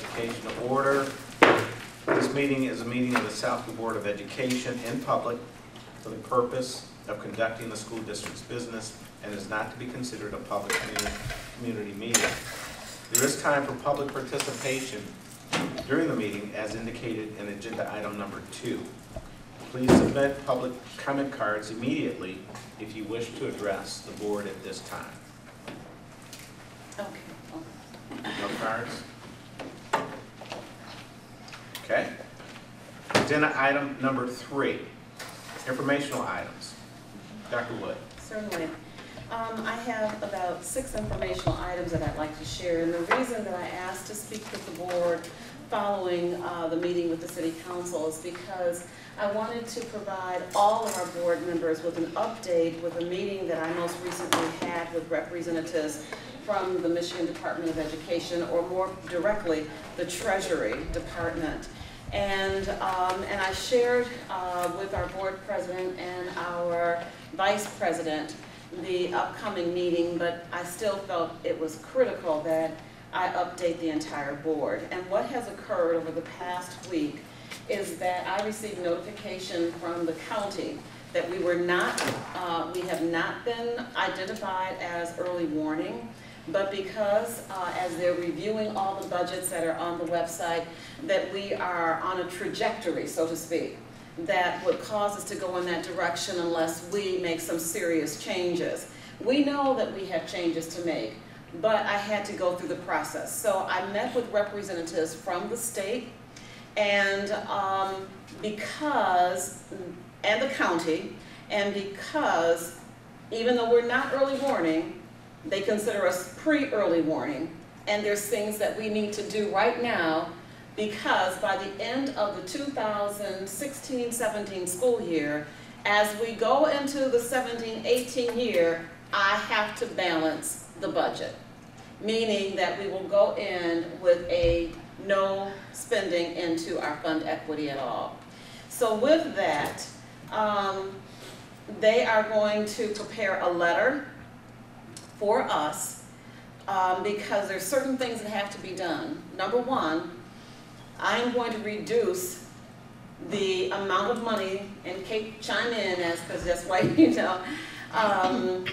Education to order. This meeting is a meeting of the Southfield Board of Education in public for the purpose of conducting the school district's business and is not to be considered a public community meeting. There is time for public participation during the meeting as indicated in agenda item number 2. Please submit public comment cards immediately if you wish to address the board at this time. Okay. No cards? Okay. Agenda item number 3, informational items. Dr. Wood. Certainly. I have about 6 informational items that I'd like to share, and the reason that I asked to speak with the board following the meeting with the City Council is because I wanted to provide all of our board members with an update with a meeting that I most recently had with representatives from the Michigan Department of Education, or more directly, the Treasury Department. And I shared with our board president and our vice president the upcoming meeting, but I still felt it was critical that I update the entire board. And what has occurred over the past week is that I received notification from the county that we have not been identified as early warning, but because as they're reviewing all the budgets that are on the website, that we are on a trajectory, so to speak, that would cause us to go in that direction unless we make some serious changes. We know that we have changes to make, but I had to go through the process. So I met with representatives from the state and the county, and because even though we're not early warning, they consider us pre-early warning, and there's things that we need to do right now because by the end of the 2016-17 school year, as we go into the 17-18 year, I have to balance the budget, meaning that we will go in with a no spending into our fund equity at all. So with that, they are going to prepare a letter for us because there's certain things that have to be done. Number one, I'm going to reduce the amount of money, and Kate chime in because that's why you know, I'm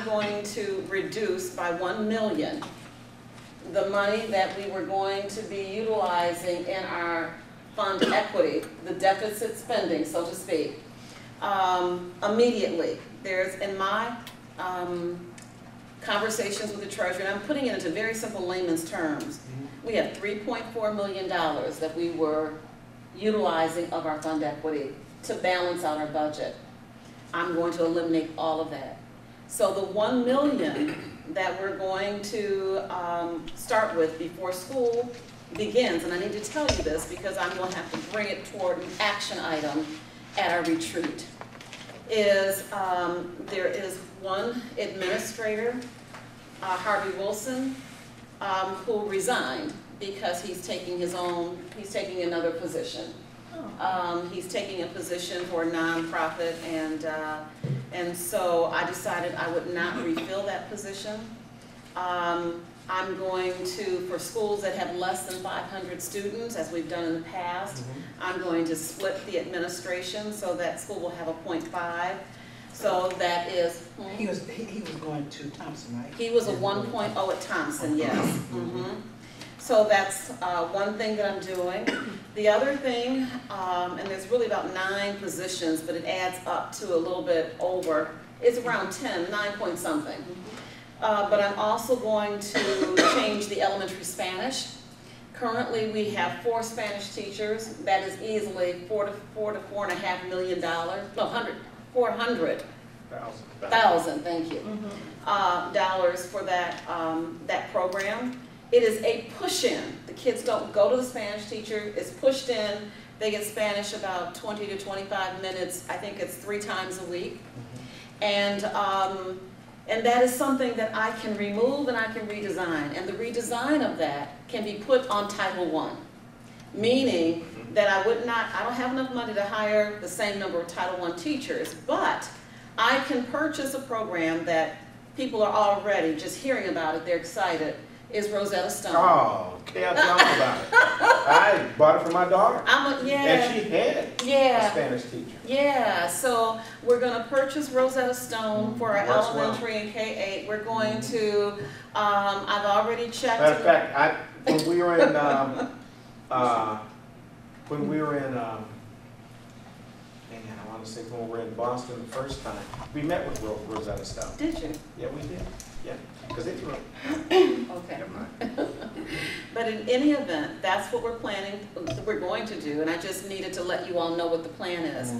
going to reduce by $1 million the money that we were going to be utilizing in our fund equity, the deficit spending, so to speak, immediately. There's in my conversations with the Treasury, and I'm putting it into very simple layman's terms, we have $3.4 million that we were utilizing of our fund equity to balance out our budget. I'm going to eliminate all of that. So the $1 million that we're going to start with before school begins, and I need to tell you this because I'm going to have to bring it toward an action item at our retreat, is there is one administrator, Harvey Wilson, who resigned because he's taking another position. He's taking a position for a nonprofit, and so I decided I would not refill that position. I'm going to, for schools that have less than 500 students, as we've done in the past, I'm going to split the administration so that school will have a 0.5. So that is... He was going to Thompson, right? He was a 1.0 at Thompson, yes. So that's one thing that I'm doing. The other thing, and there's really about 9 positions, but it adds up to a little bit over, it's around 10, 9 point something. But I'm also going to change the elementary Spanish. Currently we have 4 Spanish teachers. That is easily $4 to $4.5 million. No, 400,000, thank you, dollars for that, that program. It is a push-in. The kids don't go to the Spanish teacher, it's pushed in. They get Spanish about 20 to 25 minutes. I think it's 3 times a week. And that is something that I can remove and I can redesign. And the redesign of that can be put on Title I, meaning that I don't have enough money to hire the same number of Title I teachers, but I can purchase a program that people are already just hearing about it, they're excited, is Rosetta Stone. Oh, okay, I'll tell them about it. Bought it for my daughter. Yeah. And she had a Yeah. Spanish teacher. Yeah, so we're gonna purchase Rosetta Stone for our Works well. elementary and K-8. We're going to, I've already checked. Matter of fact, when we were in, man, I want to say when we were in Boston the first time, we met with Rosetta Stone. Did you? Yeah, we did. Yeah, because they threw it. Okay. Never mind. But in any event, that's what we're going to do, and I just needed to let you all know what the plan is.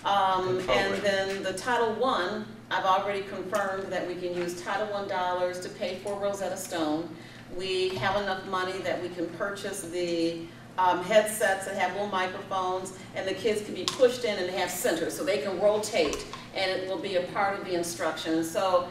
And then the Title I, I've already confirmed that we can use Title I dollars to pay for Rosetta Stone. We have enough money that we can purchase the headsets that have little microphones, and the kids can be pushed in and have centers, so they can rotate, and it will be a part of the instruction. So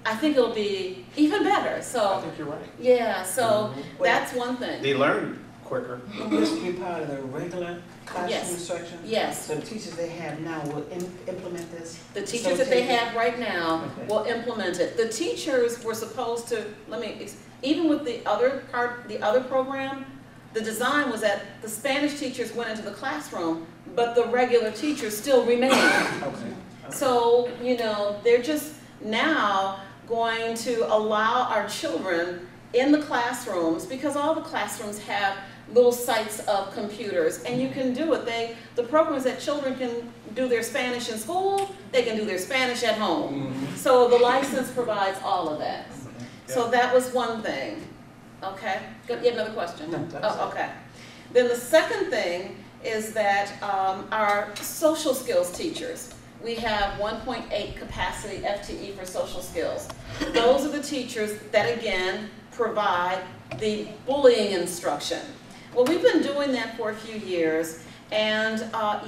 I think it'll be even better. I So think you're right. yeah, so that's one thing. They learn quicker. Will this be part of the regular classroom Yes. instruction? Yes. So the teachers they have now will implement this? The teachers that they Facilitate it? have right now Okay. will implement it. The teachers were supposed to, even with the other program, the design was that the Spanish teachers went into the classroom, but the regular teachers still remained. Okay. So, they're just now going to allow our children in the classrooms, because all the classrooms have little sites of computers, and you can do it. The program is that children can do their Spanish in school, they can do their Spanish at home. So the license provides all of that. Okay. So that was one thing. Okay, good. You have another question? No, that's Oh, okay. Then the second thing is that our social skills teachers, we have 1.8 capacity FTE for social skills. Those are the teachers that, again, provide the bullying instruction. Well, we've been doing that for a few years, and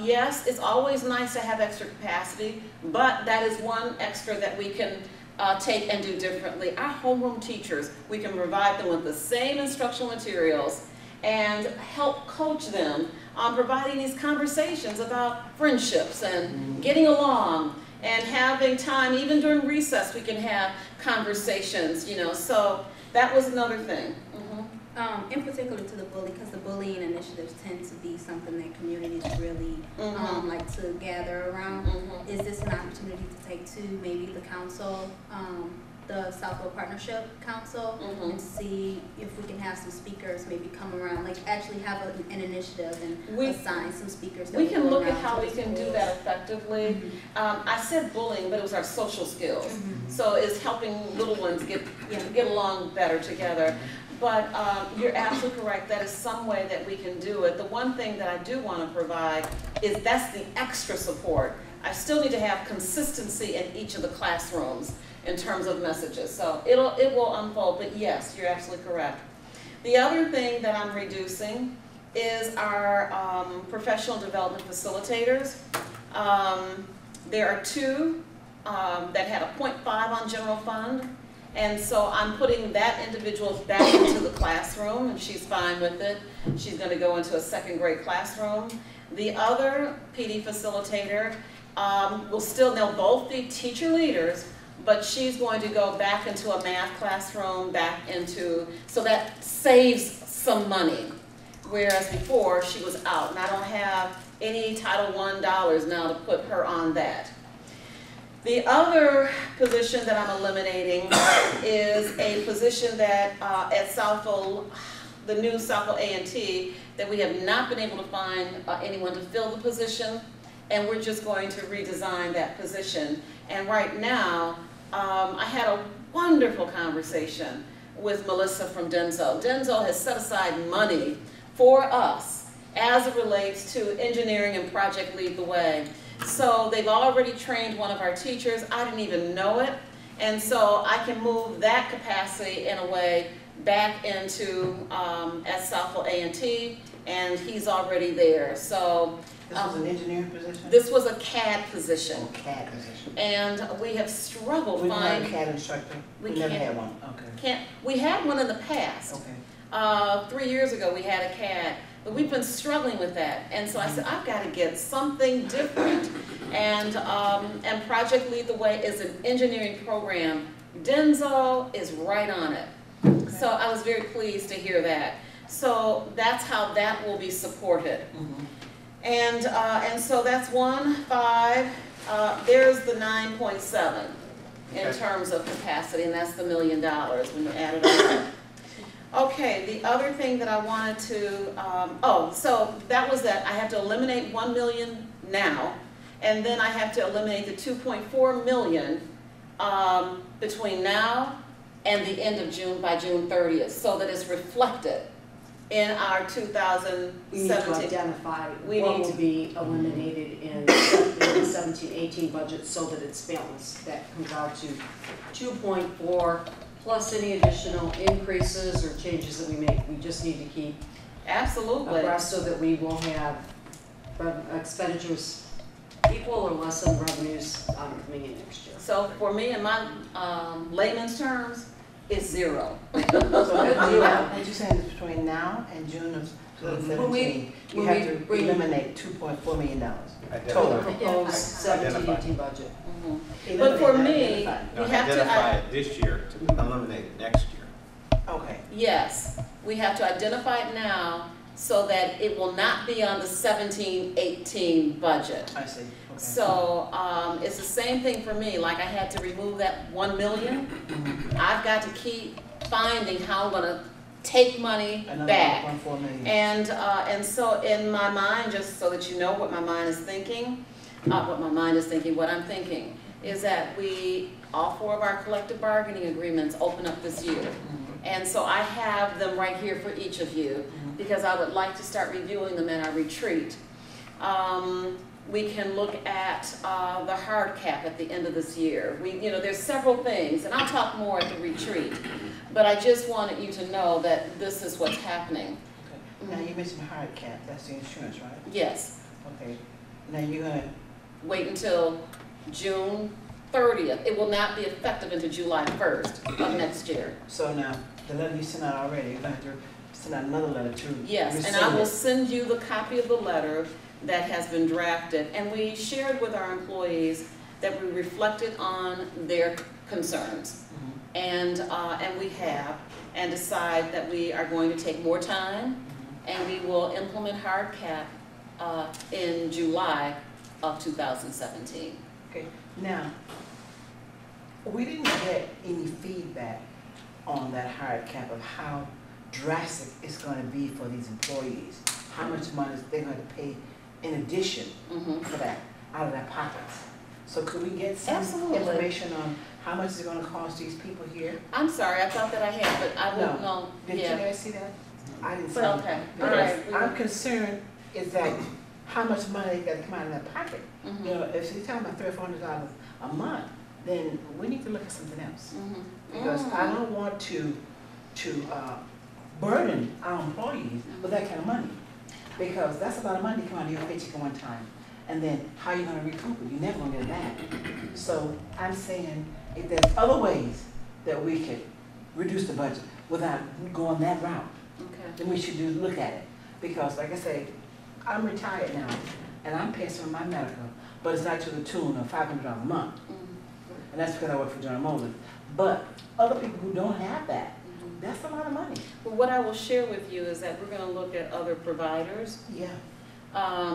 yes, it's always nice to have extra capacity, but that is one extra that we can take and do differently. Our homeroom teachers, we can provide them with the same instructional materials and help coach them on providing these conversations about friendships and getting along and having time. Even during recess we can have conversations, so that was another thing. In particular to the bully, because the bullying initiatives tend to be something that communities really like to gather around. Is this an opportunity to take to maybe the council, the Southfield Partnership Council, and see if we can have some speakers maybe come around, like actually have an initiative and assign some speakers. We can look at how we can do that effectively. I said bullying, but it was our social skills. So it's helping little ones get along better together. But you're absolutely correct. That is some way that we can do it. The one thing that I do want to provide is that's the extra support. I still need to have consistency in each of the classrooms in terms of messages. So it will unfold, but yes, you're absolutely correct. The other thing that I'm reducing is our professional development facilitators. There are two that had a 0.5 on general fund. And so I'm putting that individual back into the classroom, and she's fine with it. She's going to go into a second grade classroom. The other PD facilitator they'll both be teacher leaders, but she's going to go back into a math classroom, so that saves some money. Whereas before she was out, and I don't have any Title I dollars now to put her on that. The other position that I'm eliminating is a position that at Southfield, the new Southfield A&T, that we have not been able to find anyone to fill the position, and we're just going to redesign that position. And right now, I had a wonderful conversation with Melissa from Denso. Denso has set aside money for us as it relates to engineering and Project Lead the Way. So they've already trained one of our teachers. I didn't even know it. And so I can move that capacity in a way back into at Southfield A&T, and he's already there. So This was an engineering position? this was a CAD position. Oh, CAD position. And we have struggled We don't have a finding. CAD instructor? We never can't. had one, okay. We had one in the past. Okay. 3 years ago we had a CAD, but we've been struggling with that. And so I said, I've got to get something different. And Project Lead the Way is an engineering program. Denso is right on it. So I was very pleased to hear that. So that's how that will be supported. Mhm. And so that's 1.5, there's the 9.7 in Okay. terms of capacity, and that's the $1 million when you add it all up. Okay, the other thing that I wanted to, so that was that, I have to eliminate 1 million now, and then I have to eliminate the 2.4 million between now and the end of June, by June 30th, so that it's reflected in our We need to 2017. identify We what need will to- be eliminated in the 17-18 budget so that it's balanced. That comes out to 2.4 plus any additional increases or changes that we make. We just need to keep Absolutely. abreast so that we will have expenditures equal or less than revenues coming in next year. So for me, in my layman's terms, it's zero. So what you're saying is between now and June of When we- 2017, you when have we to bring- eliminate $2.4 million. Identify. Total. Proposed Identify. 17-18 budget. Mhm. But for Eliminate, me, not identify. we have to, Identify it this year to eliminate it next year. Okay, yes, we have to identify it now so that it will not be on the 17-18 budget. I see, okay. So, it's the same thing for me, like I had to remove that 1 million. I've got to keep finding how I'm gonna take money Another back. 1.4 million. And so in my mind, just so that you know what my mind is thinking, what I'm thinking, is that all 4 of our collective bargaining agreements open up this year. And so I have them right here for each of you, because I would like to start reviewing them in our retreat. We can look at the hard cap at the end of this year. There's several things, and I'll talk more at the retreat, but I just wanted you to know that this is what's happening. Okay. Now, you mentioned hard cap, that's the insurance, right? Yes, Okay. Now, you're gonna, wait until June 30th. It will not be effective until July 1st of next year. so now, the letter you sent out already, you're gonna have to send out another letter to Yes, and I rescind will it. send you the copy of the letter that has been drafted. And we shared with our employees that we reflected on their concerns. Mhm. And we have, and decide that we are going to take more time, and we will implement hard cap in July of 2017. Okay, now, we didn't get any feedback on that hard cap of how drastic it's gonna be for these employees. How much money they're gonna pay in addition Mhm. for that, out of their pockets. So could we get some Absolutely. information on how much it's gonna cost these people here? I'm sorry, I thought that I had, but I won't know. Did you Yeah. guys see that? I didn't see Well, it. okay, all Because right. I'm concerned is that how much money gotta come out of their pocket. Mhm. You know, if you're talking about $300 or $400 a month, then we need to look at something else. Mhm. Because I don't want to burden our employees with that kind of money. Because that's a lot of money to come out of your paycheck at one time. And then how you gonna recoup it? You're never gonna get it back. So I'm saying, if there's other ways that we could reduce the budget without going that route, Okay. then we should look at it. Because like I say, I'm retired now, and I'm paying some of my medical, but it's not to the tune of $500 a month. Mhm. And that's because I work for General Motors. But other people who don't have that, Mhm. that's a lot of money. Well, what I will share with you is that we're gonna look at other providers. Yeah.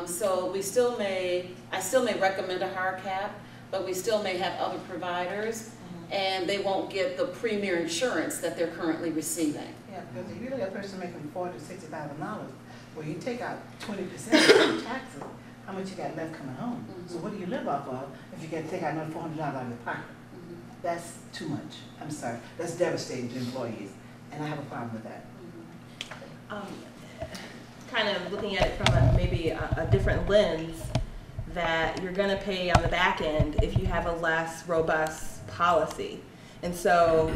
So I still may recommend a hard cap, but we still may have other providers, and they won't get the premier insurance that they're currently receiving. Yeah, because if you look at a person making $40,000 to $60,000, well, you take out 20% of taxes, how much you got left coming home? So what do you live off of if you can take out another $400 out of your pocket? Mhm. That's too much. I'm sorry. That's devastating to employees, and I have a problem with that. Kind of looking at it from maybe a different lens, that you're going to pay on the back end if you have a less robust policy. And so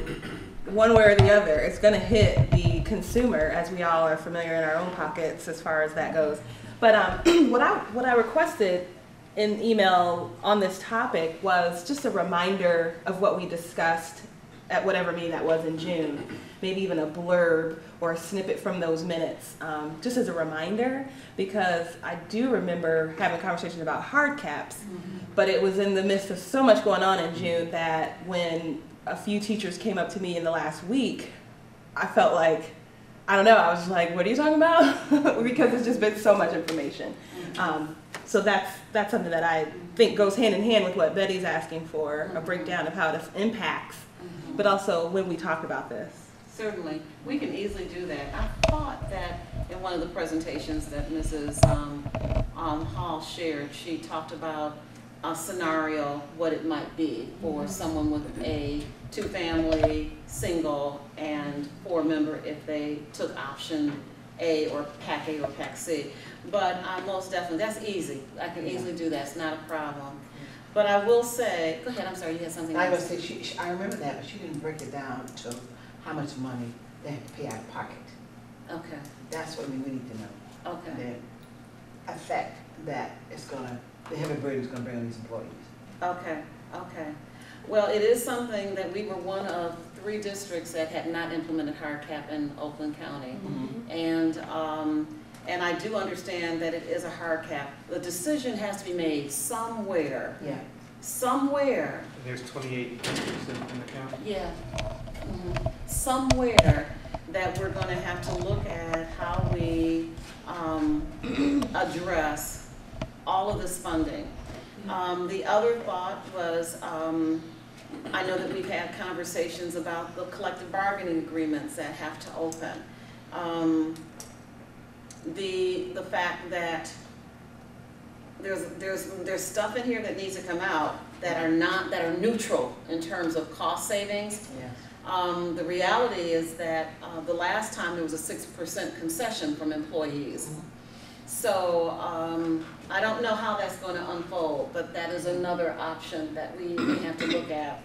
one way or the other, it's going to hit the consumer, as we all are familiar in our own pockets as far as that goes. But what I requested in email on this topic was just a reminder of what we discussed at whatever meeting that was in June, maybe even a blurb or a snippet from those minutes, just as a reminder, because I do remember having a conversation about hard caps, but it was in the midst of so much going on in June that when a few teachers came up to me in the last week, I felt like I don't know, I was just like, what are you talking about? Because it's just been so much information. So that's something that I think goes hand in hand with what Betty's asking for, a breakdown of how this impacts, but also when we talk about this. Certainly, we can easily do that. I thought that in one of the presentations that Mrs. Hall shared, she talked about a scenario, what it might be for someone with a 2-family, single, and 4-member if they took option A or Pack A or Pack C. But most definitely, that's easy. I can easily do that. It's not a problem. But I will say, go ahead, I'm sorry, you had something I was else. gonna say, I remember that, but she didn't break it down to how much money they have to pay out of pocket. Okay, That's what we need to know. okay, The effect that it's gonna, the heavy burden is gonna bring on these employees. okay, okay. Well, it is something that we were one of 3 districts that had not implemented hard cap in Oakland County. And I do understand that it is a hard cap. The decision has to be made somewhere, Yeah. somewhere. There's 28 districts in the county. Yeah. Somewhere that we're gonna have to look at how we address all of this funding. The other thought was, I know that we've had conversations about the collective bargaining agreements that have to open. The fact that there's stuff in here that needs to come out that are neutral in terms of cost savings. Yes. The reality is that the last time there was a 6% concession from employees. So I don't know how that's going to unfold, but that is another option that we have to look at.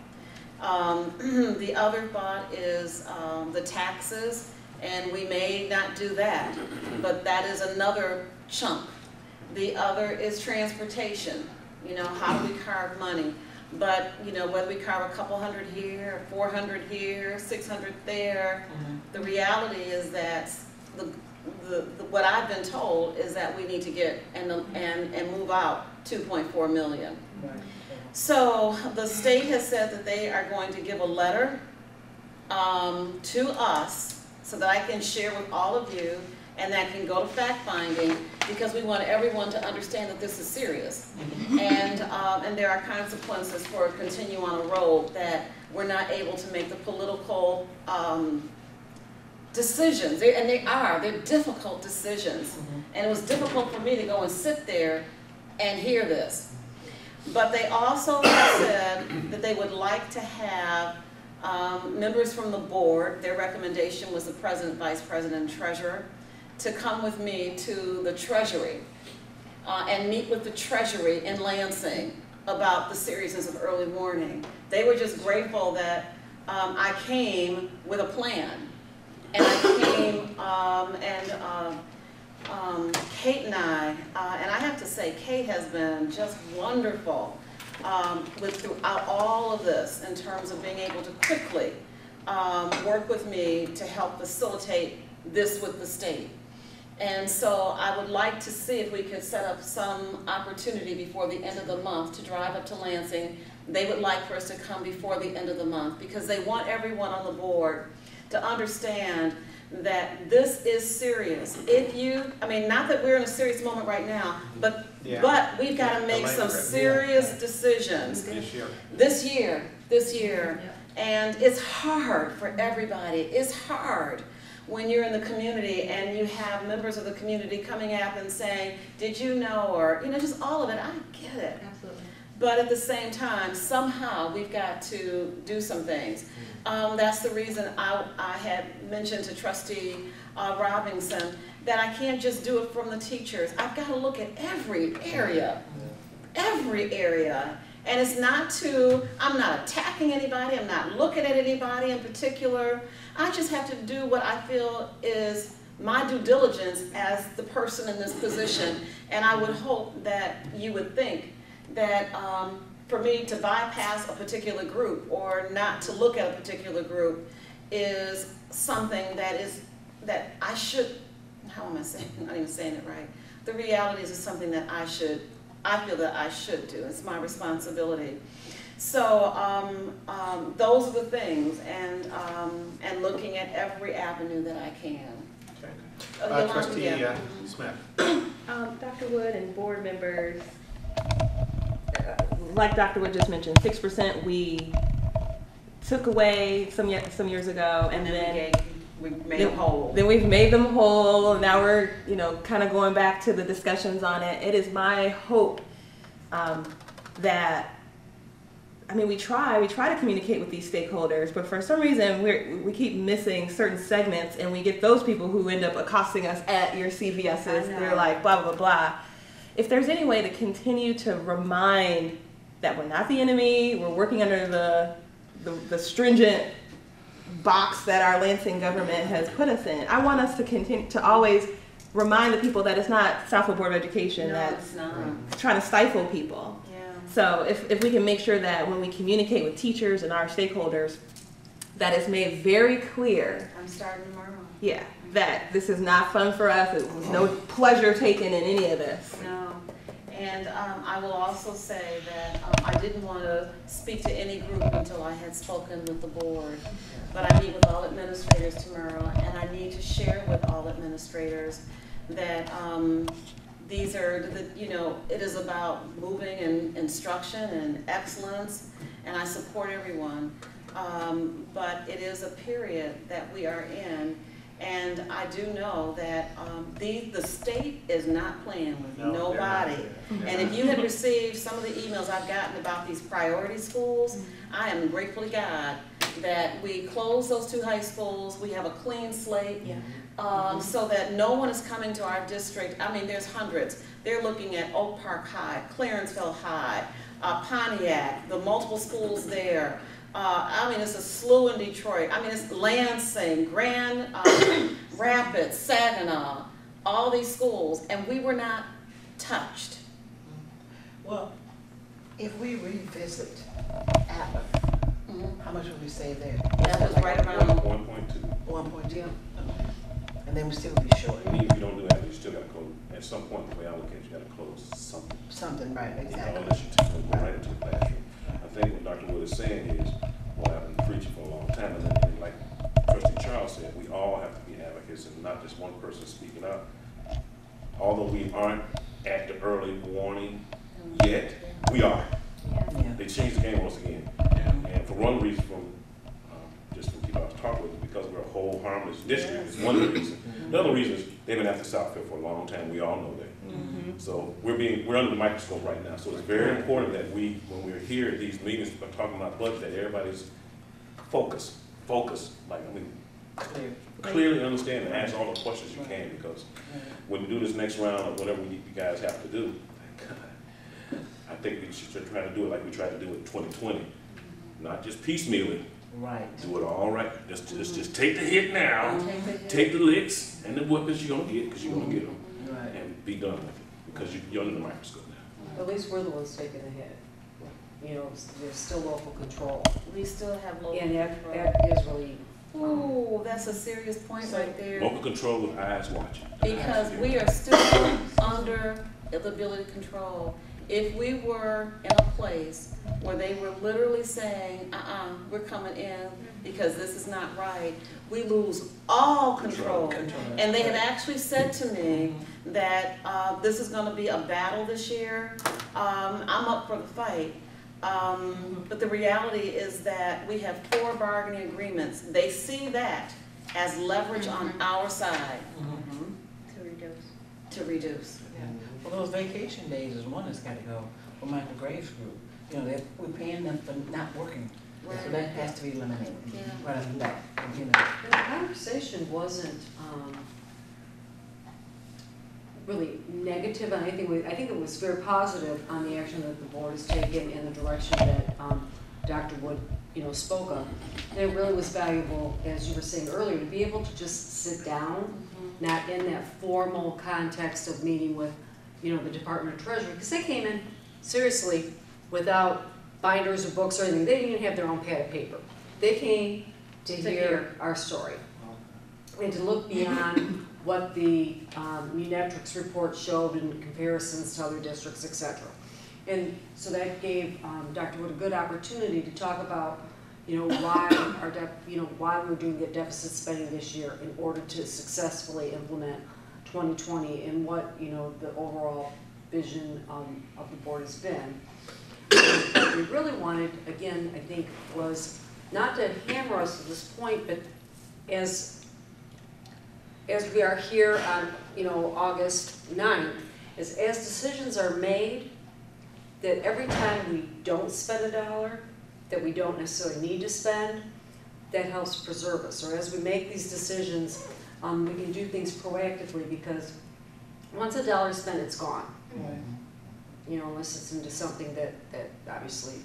The other thought is the taxes, and we may not do that, but that is another chunk. The other is transportation. You know, how do we carve money? But, you know, whether we carve a couple hundred here, 400 here, 600 there, the reality is that what I've been told is that we need to get and move out 2.4 million. Right. So the state has said that they are going to give a letter to us so that I can share with all of you, and that can go to fact finding, because we want everyone to understand that this is serious. And there are consequences for continuing on a road that we're not able to make the political decisions. They're difficult decisions. And it was difficult for me to go and sit there and hear this. But they also said that they would like to have members from the board, their recommendation was the president, vice president, and treasurer, to come with me to the Treasury and meet with the Treasury in Lansing about the seriousness of early warning. They were just grateful that I came with a plan. And I came Kate and I have to say, Kate has been just wonderful throughout all of this in terms of being able to quickly work with me to help facilitate this with the state. And so I would like to see if we could set up some opportunity before the end of the month to drive up to Lansing. They would like for us to come before the end of the month because they want everyone on the board to understand that this is serious. I mean, not that we're in a serious moment right now, but we've got to make some serious decisions this year. And it's hard for everybody. It's hard when you're in the community and you have members of the community coming up and saying, did you know, or, you know, just all of it. I get it. Absolutely. But at the same time, somehow we've got to do some things. That's the reason I had mentioned to Trustee Robinson that I can't just do it from the teachers. I've got to look at every area. And it's I'm not attacking anybody, I'm not looking at anybody in particular. I just have to do what I feel is my due diligence as the person in this position. And I would hope that you would think that for me to bypass a particular group or not to look at a particular group is something that I should, how am I saying, I'm not even saying it right. The reality is something that I feel that I should do. It's my responsibility. So those are the things, and looking at every avenue that I can. Trustee yeah. Smith. Dr. Wood and board members, like Dr. Wood just mentioned, 6% we took away some years ago, and then we made them whole. Then we've made them whole. And now we're kind of going back to the discussions on it. It is my hope that. I mean, we try to communicate with these stakeholders, but for some reason we keep missing certain segments, and we get those people who end up accosting us at your CVSs. They're like, blah, blah, blah. If there's any way to continue to remind that we're not the enemy, we're working under the stringent box that our Lansing government has put us in. I want us to continue to always remind the people that it's not Southfield Board of Education that's trying to stifle people. So if we can make sure that when we communicate with teachers and our stakeholders, that it's made very clear. I'm starting tomorrow. Yeah, that this is not fun for us. It was no pleasure taken in any of this. No. And I will also say that I didn't want to speak to any group until I had spoken with the board. But I meet with all administrators tomorrow, and I need to share with all administrators that these are, it is about moving in instruction and excellence, and I support everyone. But it is a period that we are in, and I do know that the state is not playing with nobody. And if you had received some of the emails I've gotten about these priority schools, I am grateful to God that we closed those 2 high schools, we have a clean slate. So that no one is coming to our district. I mean, there's hundreds. They're looking at Oak Park High, Clarenceville High, Pontiac, the multiple schools there. I mean, it's a slew in Detroit. I mean, it's Lansing, Grand Rapids, Saginaw, all these schools, and we were not touched. Well, if we revisit Atlas, how much would we save there? That was right around 1.2. 1.2. And then we still be short. Even if you don't do that, you still got to close. At some point, the way I look at it, you got to close something. Something, right, exactly. Unless you go right into the classroom. I think what Dr. Wood is saying is, well, I've been preaching for a long time, and then, like Trustee Charles said, we all have to be advocates and not just one person speaking up. Although we aren't at the early warning yet, we are. Yeah. They changed the game once again. And for one reason, just from people I was talking with, because we're a whole harmless district, is one reason. The other reason is they've been after Southfield for a long time. We all know that. So we're under the microscope right now. So it's very important that when we're here at these meetings, we're talking about budget, that everybody's focused. Clearly understand and ask all the questions you can, because when we do this next round or whatever you guys have to do, I think we should try to do it like we tried to do it in 2020, not just piecemealing. Right. Do it all right. Just take the hit now. Take the licks and the weapons you're gonna get, because you're gonna get them, Right. and be done with it, because you're under the microscope now. At least we're the ones taking the hit. There's still local control. We still have local And control. that is really, Ooh, that's a serious point right there. Local control with eyes watching. Because we are still under the ability to control. If we were in a place where they were literally saying, we're coming in because this is not right, we lose all control. And they have actually said to me that this is going to be a battle this year. I'm up for the fight. But the reality is that we have 4 bargaining agreements. They see that as leverage on our side to reduce. Yeah. Well, those vacation days is one that's got to go for Michael Graves' group. We're paying them for not working. So that has to be eliminated. Yeah. Right off the bat. the conversation wasn't really negative, and I think it was very positive on the action that the board has taken and the direction that Dr. Wood, spoke of. And it really was valuable, as you were saying earlier, to be able to just sit down, not in that formal context of meeting with, the Department of Treasury, because they came in seriously without binders or books or anything. They didn't even have their own pad of paper. They came to hear our story and to look beyond what the Munetrics report showed in comparisons to other districts, etc. And so that gave Dr. Wood a good opportunity to talk about, why we're doing the deficit spending this year in order to successfully implement 2020 and what, the overall vision of the board has been. What we really wanted, again, I think, was not to hammer us to this point, but as we are here on, August 9th, is as decisions are made, that every time we don't spend a dollar that we don't necessarily need to spend, that helps preserve us. Or as we make these decisions, we can do things proactively, because once a dollar is spent, it's gone. Unless it's into something that obviously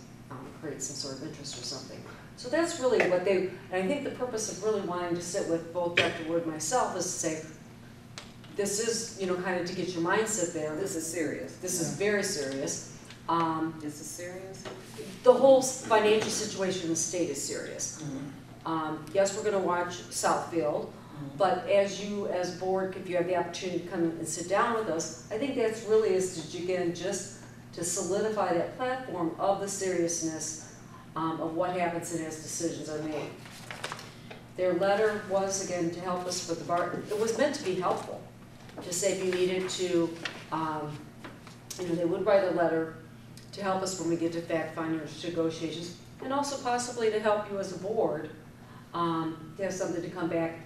creates some sort of interest or something. So that's really what and I think the purpose of really wanting to sit with both Dr. Wood and myself is to say, this is, kind of to get your mindset there. This is serious. This is very serious. This is serious? The whole financial situation in the state is serious. Yes, we're going to watch Southfield, but as board, if you have the opportunity to come and sit down with us, I think that's really just to solidify that platform of the seriousness of what happens and as decisions are made. Their letter was, again, to help us with the bar. It was meant to be helpful, to say if you needed to, they would write a letter to help us when we get to fact-finding negotiations, and also possibly to help you as a board to have something to come back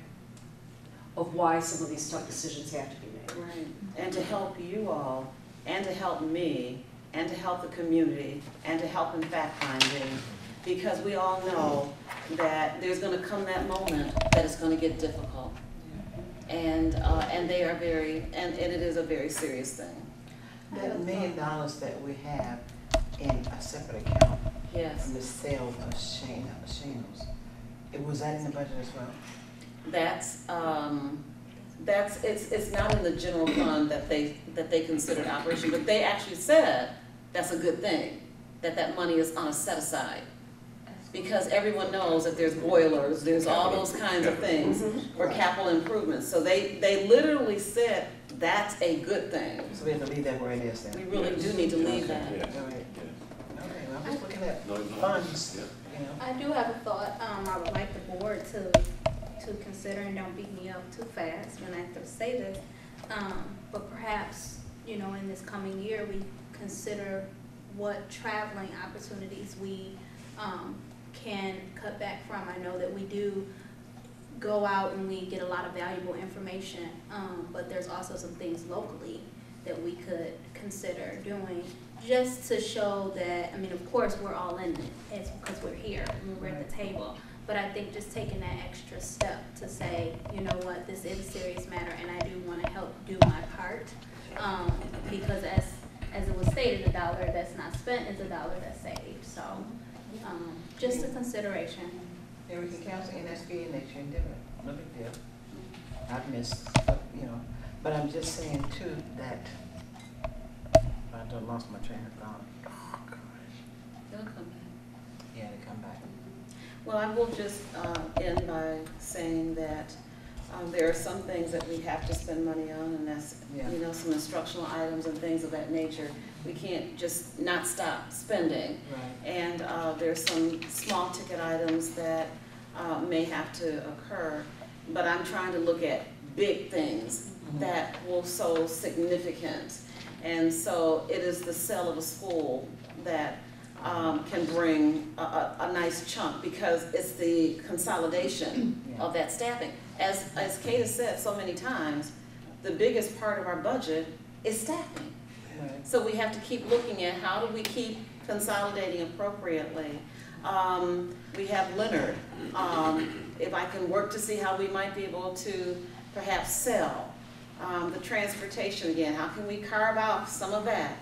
of why some of these tough decisions have to be made. Right. And to help you all, and to help me, and to help the community, and to help in fact-finding, because we all know that there's going to come that moment that it's going to get difficult. And they are and it is a very serious thing. That $1 million that we have in a separate account Yes. from the sale of shingles, was that in the budget as well? It's not in the general fund that they considered operation, but they actually said that's a good thing, that money is on a set aside. Because everyone knows that there's boilers, there's all those kinds of things for capital improvements. So they literally said that's a good thing. So we have to leave that where it is then? We really do need to leave that. Yeah. All right. Okay, well, I'm just looking at No, funds, yeah. I do have a thought. I would like the board to consider, and don't beat me up too fast when I have to say this, but perhaps, in this coming year, we consider what traveling opportunities we can cut back from. I know that we do go out and we get a lot of valuable information, but there's also some things locally that we could consider doing, just to show that, of course, we're all in it, it's because we're here, we're at the table. But I think just taking that extra step to say, you know what, this is a serious matter, and I do want to help do my part, because as it was stated, a dollar that's not spent is a dollar that's saved. So, just a consideration. and we can cancel NSBA next year and dividend, no big deal. I've missed, but I'm just saying too that, I done lost my train of thought. Oh, gosh. They'll come back. Yeah, they come back. Well, I will just end by saying that there are some things that we have to spend money on, and that's, some instructional items and things of that nature. We can't just not stop spending. Right. And there's some small ticket items that may have to occur, but I'm trying to look at big things that will so significant. And so it is the sale of a school that can bring a nice chunk, because it's the consolidation of that staffing. As Kate has said so many times, the biggest part of our budget is staffing. Right. So we have to keep looking at how do we keep consolidating appropriately. We have Leonard. If I can work to see how we might be able to perhaps sell. The transportation again, how can we carve out some of that?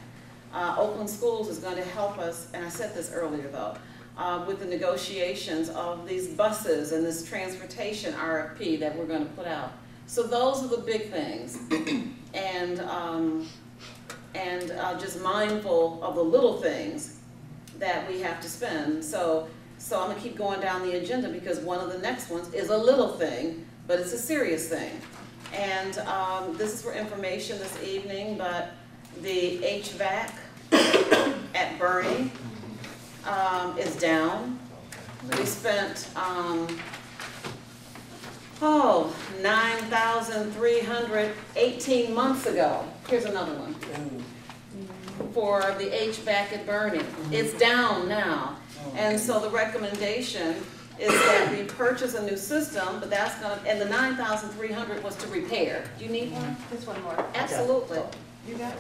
Oakland Schools is going to help us, and I said this earlier though, with the negotiations of these buses and this transportation RFP that we're going to put out. So those are the big things, and just mindful of the little things that we have to spend. So I'm going to keep going down the agenda, because one of the next ones is a little thing, but it's a serious thing. And this is for information this evening, but the HVAC at Bernie is down. We spent, 9,318 months ago. Here's another one. For the HVAC at Bernie. It's down now. And so the recommendation is that we purchase a new system, but that's gonna, and the 9,300 was to repair. Do you need one? Just one more. Absolutely. You got it.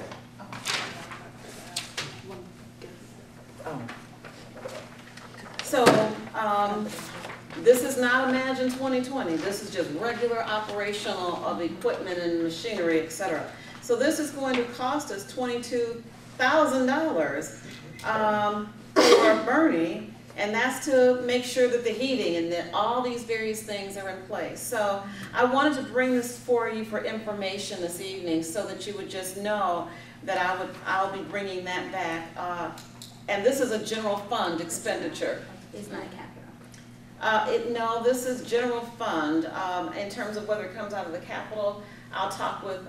Oh. So, this is not Imagine 2020. This is just regular operational of equipment and machinery, et cetera. So this is going to cost us $22,000 for Bernie, and that's to make sure that the heating and that all these various things are in place. So I wanted to bring this for you for information this evening so that you would just know that I'll be bringing that back. And this is a general fund expenditure. It's not capital. No, this is general fund. In terms of whether it comes out of the capital, I'll talk with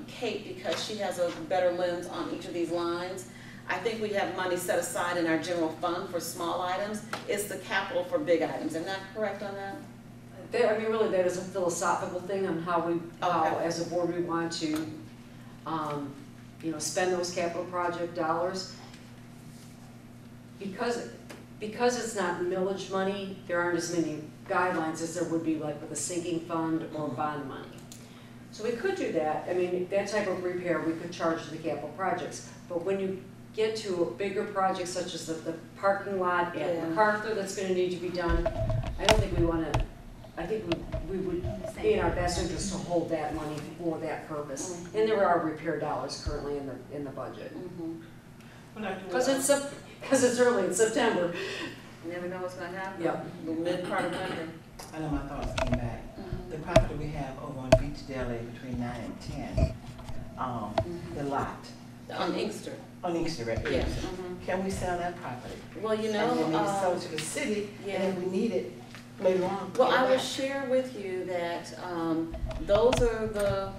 Kate because she has a better lens on each of these lines. I think we have money set aside in our general fund for small items. It's the capital for big items. Am I correct on that? I mean, really, that is a philosophical thing on how we, how as a board we want to, you know, spend those capital project dollars. Because it's not millage money, there aren't as many guidelines as there would be like with a sinking fund or bond money. So we could do that. I mean, that type of repair we could charge to the capital projects. But when you get to a bigger project such as the parking lot at MacArthur that's going to need to be done, I don't think we want to. I think we would be in our best interest to hold that money for that purpose. And there are repair dollars currently in the budget. Because it's early, it's September. You never know what's going to happen. Yep. The mid part of winter. I know my thoughts came back. The property we have over on Beach Deli between 9 and 10, the lot. On Inkster. On Inkster, right? Yes. Can we sell that property? Well, you And then maybe know, sell it to the city, yeah. and if we need it later on. well, pay it I will back. share with you that those are the,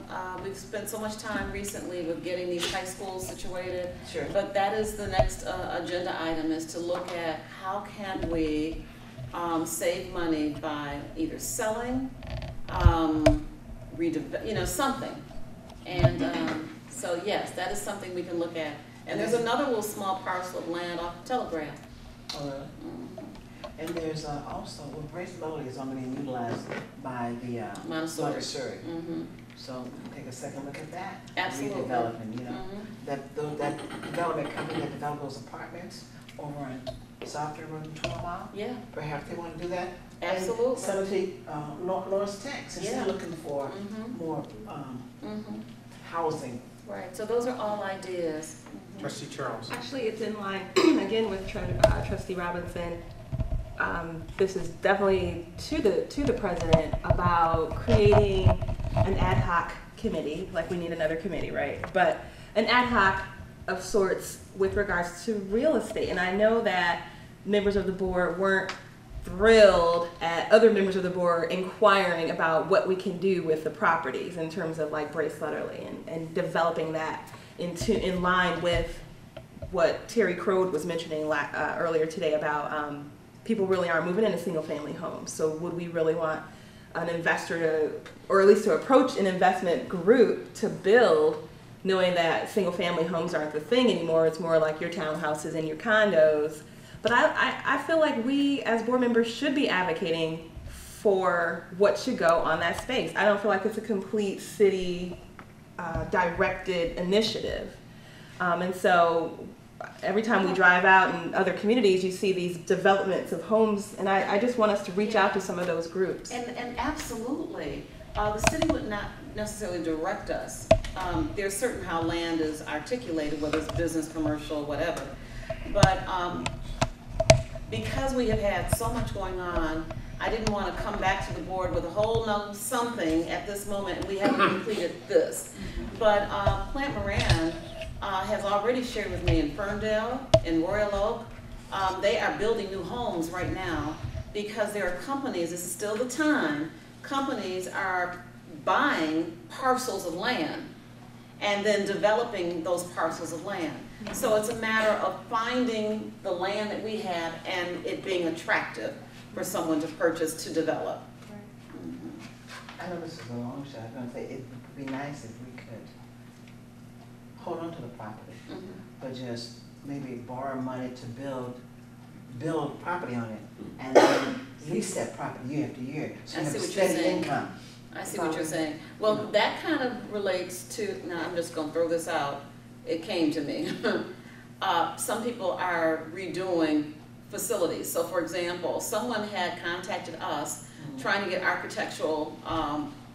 we've spent so much time recently with getting these high schools situated. Sure. But that is the next agenda item, is to look at how can we save money by either selling, you know, something. And so yes, that is something we can look at. And there's another little small parcel of land off Telegraph. Oh, really? And there's also, well, Grace Lowly is only being utilized by the Montessori. So we can take a second look at that. Absolutely. Redevelopment, you know, that development company that developed those apartments over in South River and 12 Mile. Yeah, Perhaps they want to do that. absolutely. And sell it to Lawrence, Texas, Yeah. they're looking for more housing. Right, so those are all ideas. Trustee Charles. Actually, it's in line, again, with Trustee Robinson. This is definitely to the president about creating an ad hoc committee, like we need another committee, right? But an ad hoc of sorts with regards to real estate. And I know that members of the board weren't thrilled at other members of the board inquiring about what we can do with the properties in terms of like Brace Lutterly and developing that in line with what Terry Crode was mentioning earlier today about people really aren't moving into single family homes. So would we really want an investor to, or at least to approach an investment group to build, knowing that single family homes aren't the thing anymore, it's more like your townhouses and your condos. But I feel like we as board members should be advocating for what should go on that space. I don't feel like it's a complete city directed initiative. And so every time we drive out in other communities, you see these developments of homes, and I just want us to reach out to some of those groups. And absolutely, the city would not necessarily direct us. There's certain how land is articulated, whether it's business, commercial, whatever. But because we have had so much going on, I didn't want to come back to the board with a whole nother something at this moment, and we haven't completed this. But Plant Moran has already shared with me in Ferndale, in Royal Oak, they are building new homes right now because there are companies, this is still the time, companies are buying parcels of land and then developing those parcels of land. So it's a matter of finding the land that we have and it being attractive for someone to purchase to develop. I know this is a long shot, I'm gonna say it would be nice if we could hold on to the property, but just maybe borrow money to build property on it, and then lease that property year after year, so I you see have a what you're steady saying. income. I see what you're saying. Well, that kind of relates to, now I'm just gonna throw this out, it came to me. Some people are redoing facilities. So for example, someone had contacted us trying to get architectural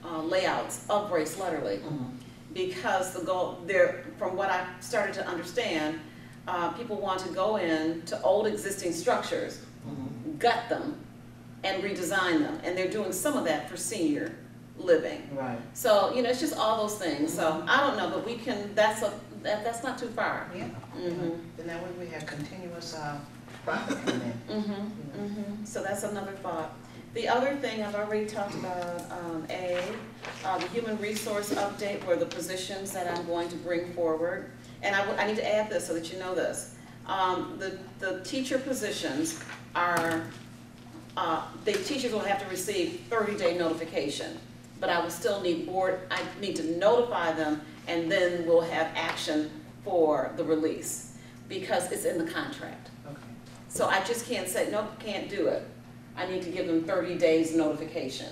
layouts of Grace Letterly. Because the goal there, from what I started to understand, people want to go in to old existing structures, gut them, and redesign them. And they're doing some of that for senior living. Right. So, you know, it's just all those things. So I don't know, but we can, that's not too far. Yeah. Mhm. Then that way we have continuous profit coming in. So that's another thought. The other thing I've already talked about, the human resource update were the positions that I'm going to bring forward. And I need to add this so that you know this. The teacher positions are, the teachers will have to receive 30-day notification. But I will still need I need to notify them, and then we'll have action for the release because it's in the contract. Okay. So I just can't say, nope, can't do it. I need to give them 30 days notification.